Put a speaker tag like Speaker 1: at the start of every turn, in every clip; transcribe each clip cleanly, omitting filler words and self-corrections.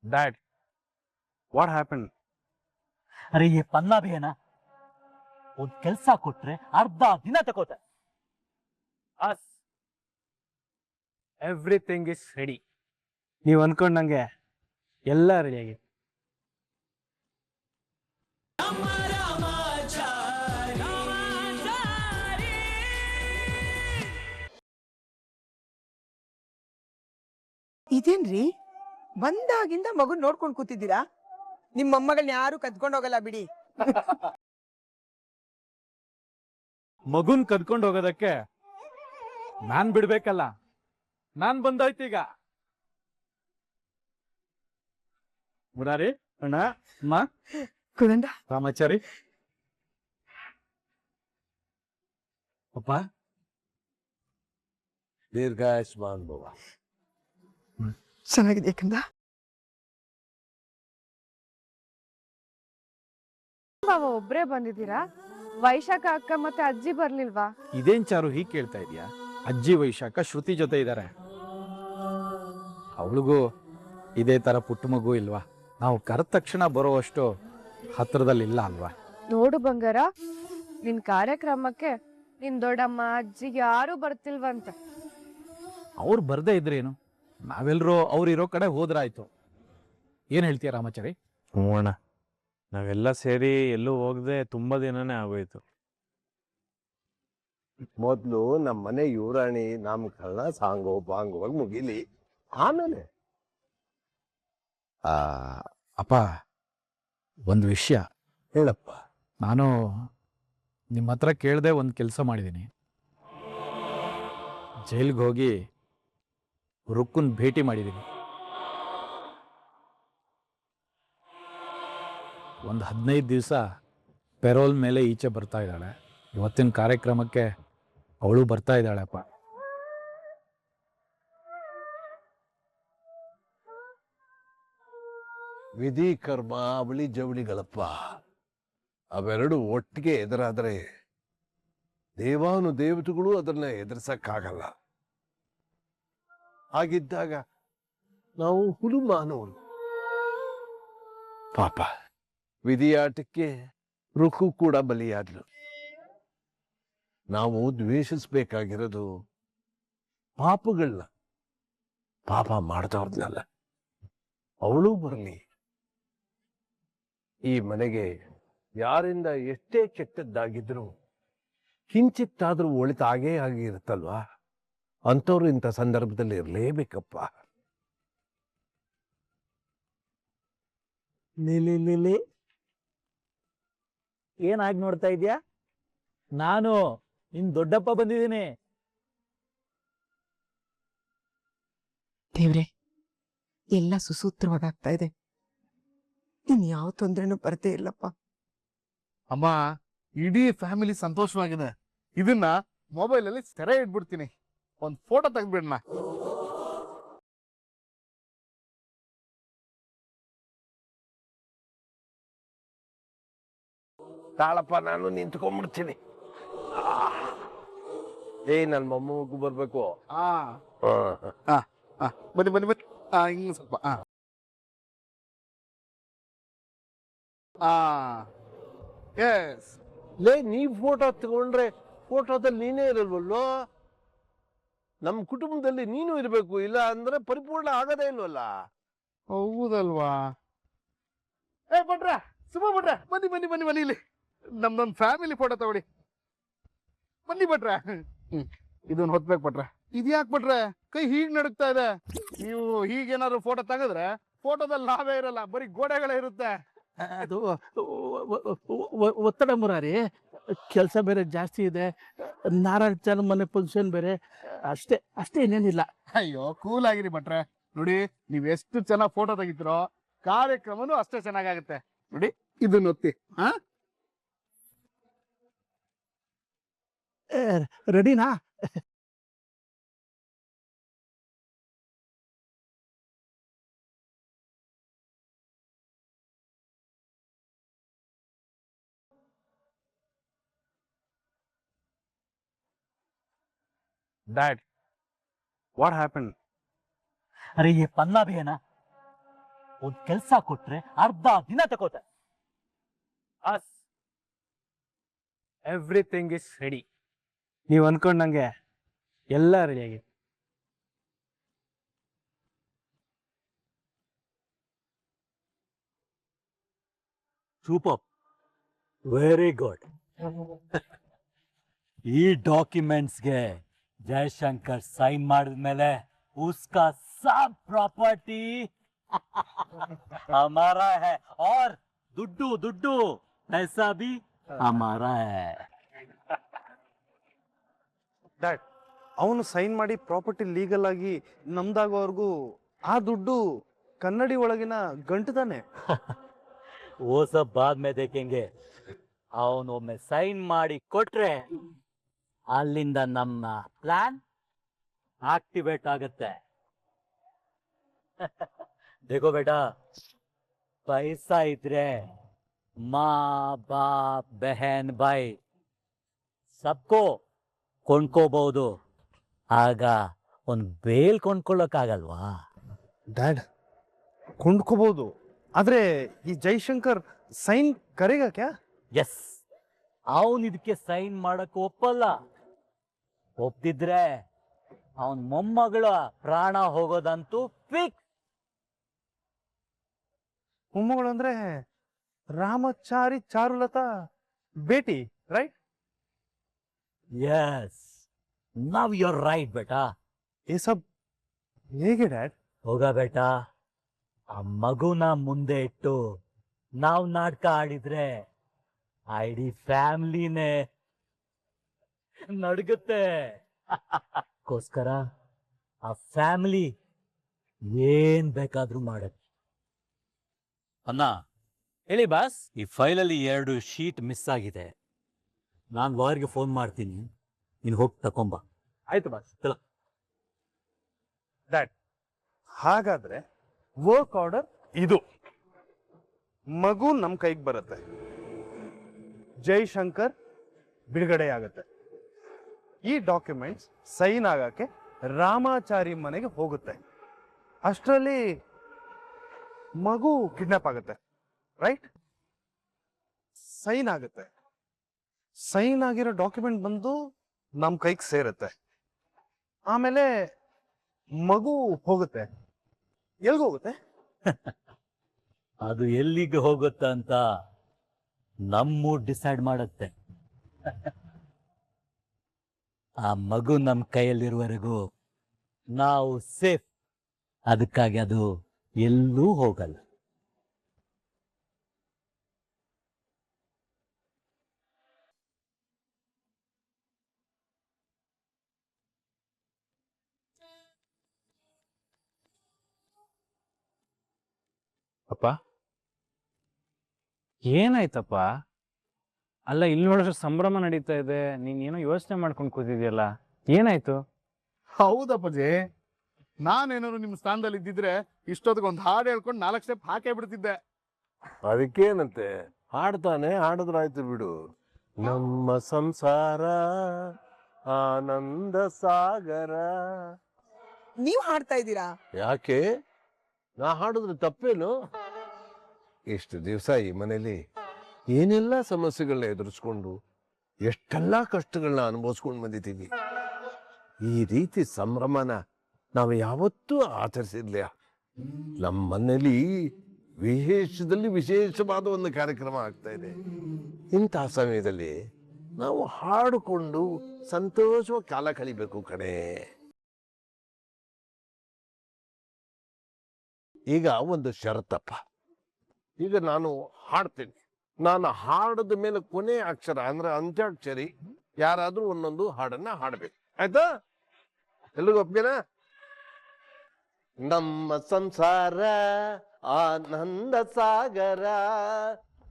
Speaker 1: Dad, what happened?
Speaker 2: अरे ये पन्ना भी है ना ಒಂದ್ ಕೆಲ್ಸ ಕೊಟ್ರೆ ಅರ್ಧ ದಿನ ತಗೋತಾರೆ.
Speaker 1: Us. Everything is ready. ನೀವು ಅನ್ಕೊಂಡಂಗೆ ಎಲ್ಲ ರೆಡಿ ಆಗಿದೆ.
Speaker 3: ಇದೇನ್ರಿ ಬಂದಾಗಿಂದ ಮಗು ನೋಡ್ಕೊಂಡ್ ಕೂತಿದ್ದೀರಾ? ನಿಮ್ಮ ಮೊಮ್ಮಗಳನ್ನ ಯಾರು ಕದ್ಕೊಂಡು ಹೋಗಲ್ಲ ಬಿಡಿ.
Speaker 1: ಮಗುನ್ ಕದ್ಕೊಂಡು ಹೋಗೋದಕ್ಕೆ ನಾನ್ ಬಿಡ್ಬೇಕಲ್ಲ, ನಾನ್ ಬಂದಾಯ್ತೀಗ. ಮುರಾರಿ ಅಣ್ಣ ಅಮ್ಮ
Speaker 3: ಕುದಂಡ
Speaker 1: ರಾಮಾಚಾರಿ ಅಪ್ಪ
Speaker 4: ದೀರ್ಘಾಯುಷ್ಮಾನ್ ಭವ.
Speaker 3: ಚೆನ್ನಾಗಿದೆ ಕಂದ.
Speaker 5: ಬಾವ ಒಬ್ರೇ ಬಂದಿದ್ದೀರಾ? ವೈಶಾಖ ಅಕ್ಕ ಮತ್ತೆ ಅಜ್ಜಿ ಬರ್ಲಿಲ್ವಾ?
Speaker 1: ಇದೇನ್ ಚಾರು ಹೀಗೆ ಕೇಳ್ತಾ ಇದೀಯಾ? ಅಜ್ಜಿ ವೈಶಾಖ ಶ್ರುತಿ ಜೊತೆ ಇದ್ದಾರೆ. ಅವಳಿಗೂ ಇದೇ ತರ ಪುಟ್ಟ ಮಗು ಇಲ್ವಾ? ನಾವು ಕರೆದ ತಕ್ಷಣ ಬರೋವಷ್ಟು ಹತ್ರದಲ್ಲಿ ಇಲ್ಲ ಅಲ್ವಾ?
Speaker 5: ನೋಡು ಬಂಗಾರ, ನಿನ್ ಕಾರ್ಯಕ್ರಮಕ್ಕೆ ನಿನ್ ದೊಡ್ಡಮ್ಮ ಅಜ್ಜಿ ಯಾರು ಬರ್ತಿಲ್ವಂತೆ.
Speaker 1: ಅವ್ರು ಬರ್ದೇ ಇದ್ರೇನು, ನಾವೆಲ್ಲರೂ ಅವ್ರಿರೋ ಕಡೆ ಹೋದ್ರಾಯ್ತು. ಏನ್ ಹೇಳ್ತೀಯ ರಾಮಾಚಾರಿ?
Speaker 6: ಹ್ಞೂ ಅಣ್ಣ, ನಾವೆಲ್ಲ ಸೇರಿ ಎಲ್ಲೂ ಹೋಗದೆ ತುಂಬಾ ದಿನನೇ ಆಗೋಯ್ತು.
Speaker 4: ಮೊದ್ಲು ನಮ್ಮ ಮನೆ ಯುವರಾಣಿ ನಾಮಕರಣ ಸಾಂಗೋ ಬಾಂಗೋವಾಗಿ ಮುಗಿಲಿ, ಆಮೇಲೆ
Speaker 1: ಅಪ್ಪ ಒಂದು ವಿಷಯ
Speaker 4: ಹೇಳಪ್ಪ.
Speaker 1: ನಾನು ನಿಮ್ಮ ಹತ್ರ ಕೇಳದೆ ಒಂದು ಕೆಲಸ ಮಾಡಿದ್ದೀನಿ. ಜೈಲ್ಗೆ ಹೋಗಿ ರುಕ್ಕನ್ ಭೇಟಿ ಮಾಡಿದ್ದೀನಿ. ಒಂದು 15 ದಿವಸ ಪೆರೋಲ್ ಮೇಲೆ ಈಚೆ ಬರ್ತಾ ಇದ್ದಾಳೆ. ಇವತ್ತಿನ ಕಾರ್ಯಕ್ರಮಕ್ಕೆ ಅವಳು ಬರ್ತಾ ಇದ್ದಾಳಪ್ಪ.
Speaker 4: ವಿಧಿ ಕರ್ಮ ಅವಳಿ ಜವಳಿಗಳಪ್ಪ, ಅವೆರಡು ಒಟ್ಟಿಗೆ ಎದುರಾದರೆ ದೇವಾನು ದೇವತೆಗಳು ಅದನ್ನ ಎದುರಿಸಕ್ಕಾಗಲ್ಲ. ಹಾಗಿದ್ದಾಗ ನಾವು ಹುಲು ಮಾನವರು. ಪಾಪ ವಿಧಿಯಾಟಕ್ಕೆ ರುಕ್ಕು ಕೂಡ ಬಲಿಯಾದ್ಲು. ನಾವು ದ್ವೇಷಿಸ್ಬೇಕಾಗಿರೋದು ಪಾಪಗಳನ್ನ, ಪಾಪ ಮಾಡ್ದವ್ರನ್ನಲ್ಲ. ಅವಳು ಬರಲಿ. ಈ ಮನೆಗೆ ಯಾರಿಂದ ಎಷ್ಟೇ ಕೆಟ್ಟದ್ದಾಗಿದ್ರು ಕಿಂಚಿತ್ತಾದ್ರೂ ಒಳಿತಾಗೇ ಆಗಿರುತ್ತಲ್ವಾ? ಅಂಥವ್ರು ಇಂಥ ಸಂದರ್ಭದಲ್ಲಿ ಇರಲೇಬೇಕಪ್ಪ.
Speaker 2: ಲಿಲಿ ಏನಾಗಿ ನೋಡ್ತಾ ಇದ್ಯಾ? ನಾನು ನಿನ್ ದೊಡ್ಡಪ್ಪ ಬಂದಿದ್ದೀನಿ.
Speaker 3: ದೇವ್ರೆ, ಎಲ್ಲ ಸುಸೂತ್ರವಾಗ್ತಾ ಇದೆ. ಇನ್ ಯಾವ ತೊಂದ್ರೆನೂ ಬರ್ದೇ ಇಲ್ಲಪ್ಪ.
Speaker 7: ಅಮ್ಮ, ಇಡೀ ಫ್ಯಾಮಿಲಿ ಸಂತೋಷವಾಗಿದೆ. ಇದನ್ನ ಮೊಬೈಲ್ ಅಲ್ಲಿ ಸೆರೆ ಇಟ್ಬಿಡ್ತೀನಿ, ಒಂದ್ ಫೋಟೋ ತೆಗ್ದ್ಬಿಡೋಣ.
Speaker 4: ತಾಳಪ್ಪ, ನಾನು ನಿಂತ್ಕೊಂಡ್ಬಿಡ್ತೀನಿ. ನನ್ ಮೊಮ್ಮಗೂ ಬರ್ಬೇಕು.
Speaker 7: ಬನ್ನಿ ಬನ್ನಿ ಬನ್ನಿ. ಹಿಂಗ್ ಸ್ವಲ್ಪ ಎಸ್.
Speaker 4: ನೀವ್ ಫೋಟೋ ತಗೊಂಡ್ರೆ ಫೋಟೋದಲ್ಲಿ ನೀನೇ ಇರಲ್ವಲ್ಲೋ? ನಮ್ ಕುಟುಂಬದಲ್ಲಿ ನೀನು ಇರ್ಬೇಕು, ಇಲ್ಲ ಅಂದ್ರೆ ಪರಿಪೂರ್ಣ ಆಗದೇ ಇಲ್ವಲ್ಲ.
Speaker 7: ಹೌದಲ್ವಾ? ಭಟ್ರೆ, ಸುಮ್ಮ ಭಟ್ರೆ, ಬನ್ನಿ ಬನ್ನಿ ಬನ್ನಿ ಬನ್ನಿ, ಇಲ್ಲಿ ನಮ್ದೊಂದು ಫ್ಯಾಮಿಲಿ ಫೋಟೋ ತಗೊಳ್ಳಿ. ಬನ್ನಿ ಭಟ್ರೆ. ಇದನ್ನ ಹೊತ್ಬೇಕು ಭಟ್ರೆ. ಇದ್ಯಾಕ್ ಭಟ್ರೆ ಕೈ ಹೀಗ್ ನಡುಗ್ತಾ ಇದೆ? ನೀವು ಹೀಗೇನಾದ್ರು ಫೋಟೋ ತೆಗೆದ್ರೆ ಫೋಟೋದಲ್ಲಿ ನಾವೇ ಇರಲ್ಲ, ಬರೀ ಗೋಡೆಗಳೇ ಇರುತ್ತೆ.
Speaker 2: ಅದು ಒತ್ತಡ ಮುರಾರಿ, ಕೆಲಸ ಬೇರೆ ಜಾಸ್ತಿ ಇದೆ. ನಾರಾಯಣ ಜನ ಮನೆ ಫಂಕ್ಷನ್ ಬೇರೆ, ಅಷ್ಟೇ ಇನ್ನೇನಿಲ್ಲ.
Speaker 7: ಅಯ್ಯೋ, ಕೂಲ್ ಆಗಿರಿ ಭಟ್ರೆ. ನೋಡಿ, ನೀವ್ ಎಷ್ಟು ಚೆನ್ನಾಗಿ ಫೋಟೋ ತೆಗಿತೀರೋ ಕಾರ್ಯಕ್ರಮನೂ ಅಷ್ಟೇ ಚೆನ್ನಾಗಾಗುತ್ತೆ. ನೋಡಿ, ಇದನ್ನ ಒತ್ತಿ.
Speaker 2: ರೆಡಿನಾ?
Speaker 1: Dad, what happened?
Speaker 2: अरे ये पन्ना भी है ना
Speaker 8: ಒಂದ್ ಕೆಲ್ಸ ಕೊಟ್ರೆ ಅರ್ಧ ದಿನ ತಗೋತ.
Speaker 6: As everything is ready. ನೀವು ಅನ್ಕೊಂಡಂಗೆ ಎಲ್ಲ ರೆಡಿ ಆಗಿದೆ.
Speaker 8: Super, very good. ಈ ಡಾಕ್ಯುಮೆಂಟ್ಸ್ಗೆ ಜಯಶಂಕರ್ ಸೈನ್ ಮಾಡಿದ್ಮೇಲೆ ಉಸ್ಕಾ सब प्रॉपर्टी हमारा है और दुड्डू दुड्डू पैसा भी हमारा है.
Speaker 9: ಡ್ಯಾಡ್, ಅವನು ಸೈನ್ ಮಾಡಿ ಪ್ರಾಪರ್ಟಿ ಲೀಗಲ್ ಆಗಿ ನಮ್ದಾಗೋವರೆಗೂ ಆ ದುಡ್ಡು ಕನ್ನಡಿ ಒಳಗಿನ ಗಂಟು ತಾನೆ.
Speaker 8: वो सब बाद में देखेंगे. ಅವನು ಒಮ್ಮೆ ಸೈನ್ ಮಾಡಿ ಕೊಟ್ರೆ ಅಲ್ಲಿಂದ ನಮ್ಮ ಪ್ಲಾನ್ ಆಕ್ಟಿವೇಟ್ ಆಗುತ್ತೆ. देखो बेटा, पैसा इधरे माँ बाप बहन भाई सबको ಕೊಂಡ್ಕೋಬಹುದು. ಆಗ ಒಂದು ಬೇಲ್ ಕೊಂಡ್ಕೊಳ್ಳೋಕ್ಕಾಗಲ್ವಾ?
Speaker 9: ಡ್ಯಾಡ್, ಕೊಂಡ್ಕೋಬಹುದು, ಆದ್ರೆ ಈ ಜೈಶಂಕರ್ ಸೈನ್ ಕರೆಗ ಕ್ಯಾ?
Speaker 8: ಎಸ್, ಅವನ್ ಇದಕ್ಕೆ ಸೈನ್ ಮಾಡಕ್ ಒಪ್ಪಲ್ಲ. ಒಪ್ತಿದ್ರೆ ಅವನ್ ಮೊಮ್ಮಗಳ ಪ್ರಾಣ ಹೋಗೋದಂತೂ ಫಿಕ್ಸ್.
Speaker 9: ಮೊಮ್ಮಗಳು ಅಂದ್ರೆ ರಾಮಚಾರಿ ಚಾರುಲತಾ ಬೇಟಿ, right?
Speaker 8: Yes, now you are right ಬೇಟಾ.
Speaker 9: ये सब ಹೇಗೆ ಡ್ಯಾಡ್?
Speaker 8: ಹೋಗ ಬೇಟಾ, ಆ ಮಗುನ ಮುಂದೆ ಇಟ್ಟು ನಾವು ನಾಟಕ ಆಡಿದ್ರೆ ಇಡೀ ಫ್ಯಾಮಿಲಿನೇ ನಡ್ಗುತ್ತೆ. ಗೋಸ್ಕರ ಆ ಫ್ಯಾಮಿಲಿ ಏನ್ ಬೇಕಾದ್ರೂ ಮಾಡತ್ತೆ. ಅಣ್ಣ ಹೇಳಿ ಬಾಸ್, ಈ ಫೈಲಲ್ಲಿ 2 ಶೀಟ್ ಮಿಸ್ ಆಗಿದೆ. ನಾನು ಲಾಯರ್ಗೆ ಫೋನ್ ಮಾಡ್ತೀನಿ, ನೀನು ಹೋಗಿ ತಕೊಂಬ.
Speaker 6: ಆಯ್ತು ಬಾಸ್.
Speaker 9: ಡ್ಯಾಡ್, ಹಾಗಾದ್ರೆ ವರ್ಕ್ ಆರ್ಡರ್ ಇದು. ಮಗು ನಮ್ ಕೈಗೆ ಬರುತ್ತೆ, ಜೈಶಂಕರ್ ಬಿಡುಗಡೆ ಆಗುತ್ತೆ. ಈ ಡಾಕ್ಯುಮೆಂಟ್ಸ್ ಸೈನ್ ಆಗಕ್ಕೆ ರಾಮಾಚಾರಿ ಮನೆಗೆ ಹೋಗುತ್ತೆ. ಅಷ್ಟರಲ್ಲಿ ಮಗು ಕಿಡ್ನಾಪ್ ಆಗುತ್ತೆ, ರೈಟ್? ಸೈನ್ ಆಗುತ್ತೆ. ಸೈನ್ ಆಗಿರೋ ಡಾಕ್ಯುಮೆಂಟ್ ಬಂದು ನಮ್ ಕೈಗೆ ಸೇರುತ್ತೆ. ಆಮೇಲೆ ಮಗು ಹೋಗುತ್ತೆ. ಎಲ್ಗೋಗುತ್ತೆ?
Speaker 8: ಅದು ಎಲ್ಲಿಗೆ ಹೋಗುತ್ತೆ ಅಂತ ನಮ್ಮ ಡಿಸೈಡ್ ಮಾಡುತ್ತೆ. ಆ ಮಗು ನಮ್ಮ ಕೈಯಲ್ಲಿರುವವರೆಗೂ ನಾವು ಸೇಫ್. ಅದಕ್ಕಾಗಿ ಅದು ಎಲ್ಲೂ ಹೋಗಲ್ಲ.
Speaker 6: ಅಪ್ಪ, ಏನಾಯ್ತಪ್ಪ? ಅಲ್ಲ, ಇಲ್ಲಿ ನೋಡಿದ್ರೆ ಸಂಭ್ರಮ ನಡೀತಾ ಇದೆ, ನೀನ್ ಏನೋ ಯೋಚನೆ ಮಾಡ್ಕೊಂಡು ಕೂತಿದ್ಯಲ್ಲ, ಏನಾಯ್ತು?
Speaker 7: ಹೌದಪ್ಪಜಿ, ನಾನೇನಾದ್ರು ನಿಮ್ಮ ಸ್ಥಾನದಲ್ಲಿ ಇದ್ದಿದ್ರೆ ಇಷ್ಟೊತ್ತಿಗೆ ಒಂದು ಹಾಡು ಹೇಳ್ಕೊಂಡು 4 ಸ್ಟೆಪ್ ಹಾಕೇ ಬಿಡ್ತಿದ್ದೆ.
Speaker 4: ಅದಕ್ಕೇನಂತೆ, ಹಾಡ್ತಾನೆ, ಹಾಡಿದ್ರಾಯ್ತು ಬಿಡು. ನಮ್ಮ ಸಂಸಾರ ಆನಂದ ಸಾಗರ.
Speaker 3: ನೀವ್ ಹಾಡ್ತಾ ಇದ್ದೀರಾ?
Speaker 4: ಯಾಕೆ, ನಾ ಹಾಡಿದ್ರೆ ತಪ್ಪೇನು? ಇಷ್ಟು ದಿವಸ ಈ ಮನೇಲಿ ಏನೆಲ್ಲ ಸಮಸ್ಯೆಗಳನ್ನ ಎದುರಿಸ್ಕೊಂಡು ಎಷ್ಟೆಲ್ಲ ಕಷ್ಟಗಳನ್ನ ಅನುಭವಿಸ್ಕೊಂಡು ಬಂದಿದ್ದೀವಿ. ಈ ರೀತಿ ಸಂಭ್ರಮನ ನಾವು ಯಾವತ್ತೂ ಆಚರಿಸಿರ್ಲಿಲ್ಲ. ನಮ್ಮ ಮನೇಲಿ ವಿಶೇಷದಲ್ಲಿ ವಿಶೇಷವಾದ ಒಂದು ಕಾರ್ಯಕ್ರಮ ಆಗ್ತಾ ಇದೆ. ಇಂತಹ ಸಮಯದಲ್ಲಿ ನಾವು ಹಾಡಿಕೊಂಡು ಸಂತೋಷವಾಗಿ ಕಾಲ ಕಳಿಬೇಕು ಕಣೆ. ಈಗ ಒಂದು ಷರತ್ತಪ್ಪ, ಈಗ ನಾನು ಹಾಡ್ತೀನಿ. ನಾನು ಹಾಡದ ಮೇಲೆ ಕೊನೆ ಅಕ್ಷರ ಅಂದ್ರೆ ಅಂತ್ಯಾಕ್ಷರಿ ಯಾರಾದ್ರೂ ಒಂದೊಂದು ಹಾಡನ್ನ ಹಾಡ್ಬೇಕು, ಆಯ್ತಾ? ಎಲ್ಲಿಗೂ ಒಪ್ಗೆನಾ? ನಮ್ಮ ಸಂಸಾರ ಆನಂದ ಸಾಗರ,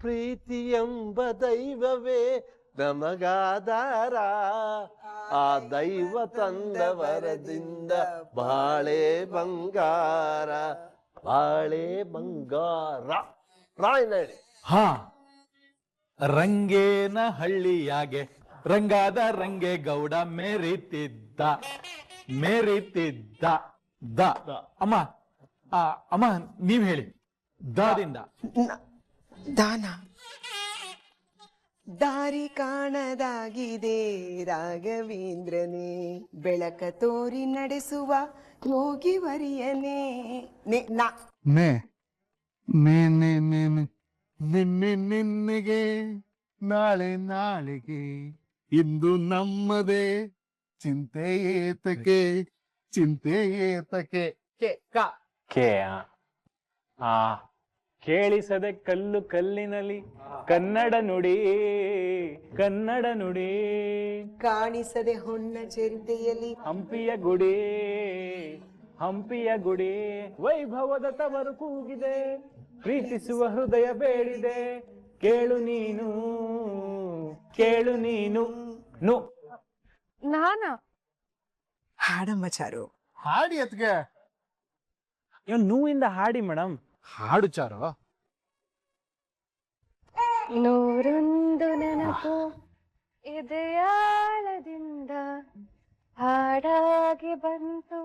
Speaker 4: ಪ್ರೀತಿ ಎಂಬ ದೈವವೇ ನಮಗಾಧಾರ, ಆ ದೈವ ತಂದ ವರದಿಂದ ಬಾಳೆ ಬಂಗಾರ, ಬಾಳೆ ಬಂಗಾರ. ರಾಯನ ಹೇಳಿ.
Speaker 1: ಹಾ, ರಂಗೇನ ಹಳ್ಳಿಯಾಗೆ ರಂಗಾದ ರಂಗೆ ಗೌಡ ಮೇರಿತಿದ್ದ ಮೇರಿತಿದ್ದ ದ. ಅಮ್ಮ, ಅಮ್ಮ ನೀವ್ ಹೇಳಿ. ದಾದಿಂದ
Speaker 3: ದಾನ. ದಾರಿ ಕಾಣದಾಗಿದೆ ರಾಘವೇಂದ್ರನೇ, ಬೆಳಕ ತೋರಿ ನಡೆಸುವ ಯೋಗಿ ವರಿಯನೇ.
Speaker 7: ನೇ ನಿನ್ನೆ ನಿನ್ನೆಗೆ, ನಾಳೆ ನಾಳೆಗೆ, ಇಂದು ನಮ್ಮದೇ, ಚಿಂತೆ ಏತಕ್ಕೆ, ಚಿಂತೆ ಏತಕ್ಕೆ.
Speaker 6: ಕೆ ಆ ಕೇಳಿಸದೆ ಕಲ್ಲು ಕಲ್ಲಿನಲ್ಲಿ ಕನ್ನಡ ನುಡಿ, ಕನ್ನಡ ನುಡಿ.
Speaker 3: ಕಾಣಿಸದೆ ಹೊನ್ನ ಚಿರತೆಯಲ್ಲಿ
Speaker 6: ಹಂಪಿಯ ಗುಡಿ, ಹಂಪಿಯ ಗುಡಿ. ವೈಭವದ ತವರು ಕೂಗಿದೆ, ಪ್ರೀತಿಸುವ ಹೃದಯ ಬೇಡಿದೆ. ಕೇಳು ನೀನು, ಕೇಳು ನೀನು. ನು
Speaker 5: ನಾನಾ?
Speaker 3: ಹಾಡಮ್ಮ ಚಾರು.
Speaker 7: ಹಾಡಿ ಅತ್ಗೆ.
Speaker 6: ಇವನ್ ನೋವಿಂದ ಹಾಡಿ ಮೇಡಮ್.
Speaker 1: ಹಾಡು ಚಾರು.
Speaker 5: ನೂರೊಂದು ನೆನಪು ಇದೆಯಾಳದಿಂದ ಹಾಡಾಗಿ ಬಂತು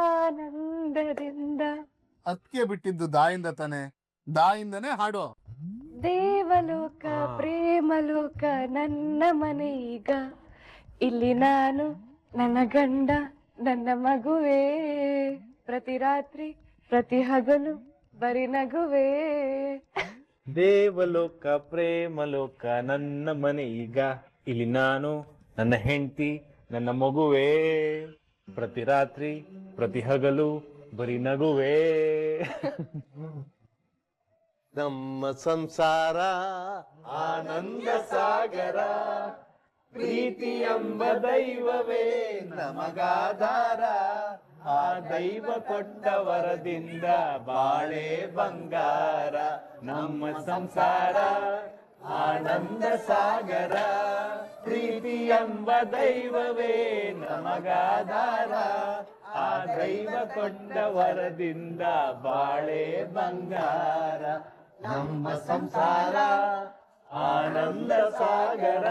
Speaker 5: ಆನಂದದಿಂದ.
Speaker 7: ಅತ್ಗೆ ಬಿಟ್ಟಿದ್ದು ದಾಯಿಂದ ತಾನೆ, ದಾಯಿಂದನೇ ಹಾಡು.
Speaker 5: ದೇವಲೋಕ ಪ್ರೇಮಲೋಕ ನನ್ನ ಮನೆ ಈಗ, ಇಲ್ಲಿ ನಾನು ನನ್ನ ಗಂಡ ನನ್ನ ಮಗುವೇ, ಪ್ರತಿ ರಾತ್ರಿ ಪ್ರತಿ ಹಗಲು ಬರಿ ನಗುವೇ.
Speaker 6: ದೇವಲೋಕ ಪ್ರೇಮಲೋಕ ನನ್ನ ಮನೆ ಈಗ, ಇಲ್ಲಿ ನಾನು ನನ್ನ ಹೆಂಡತಿ ನನ್ನ ಮಗುವೇ, ಪ್ರತಿ ರಾತ್ರಿ ಪ್ರತಿ ಹಗಲು ಬರಿ ನಗುವೇ.
Speaker 4: ನಮ್ಮ ಸಂಸಾರ ಆನಂದ ಸಾಗರ, ಪ್ರೀತಿ ಎಂಬ ದೈವವೇ ನಮಗಾಧಾರ. ಆ ದೈವ ಕೊಟ್ಟ ವರದಿಂದ ಬಾಳೆ ಬಂಗಾರ. ನಮ್ಮ ಸಂಸಾರ ಆನಂದ ಸಾಗರ, ಪ್ರೀತಿ ಎಂಬ ದೈವವೇ ನಮಗಾಧಾರ. ಆ ದೈವ ಕೊಟ್ಟ ವರದಿಂದ ಬಾಳೆ ಬಂಗಾರ. ನಮ್ಮ ಸಂಸಾರ ಆನಂದ ಸಾಗರ.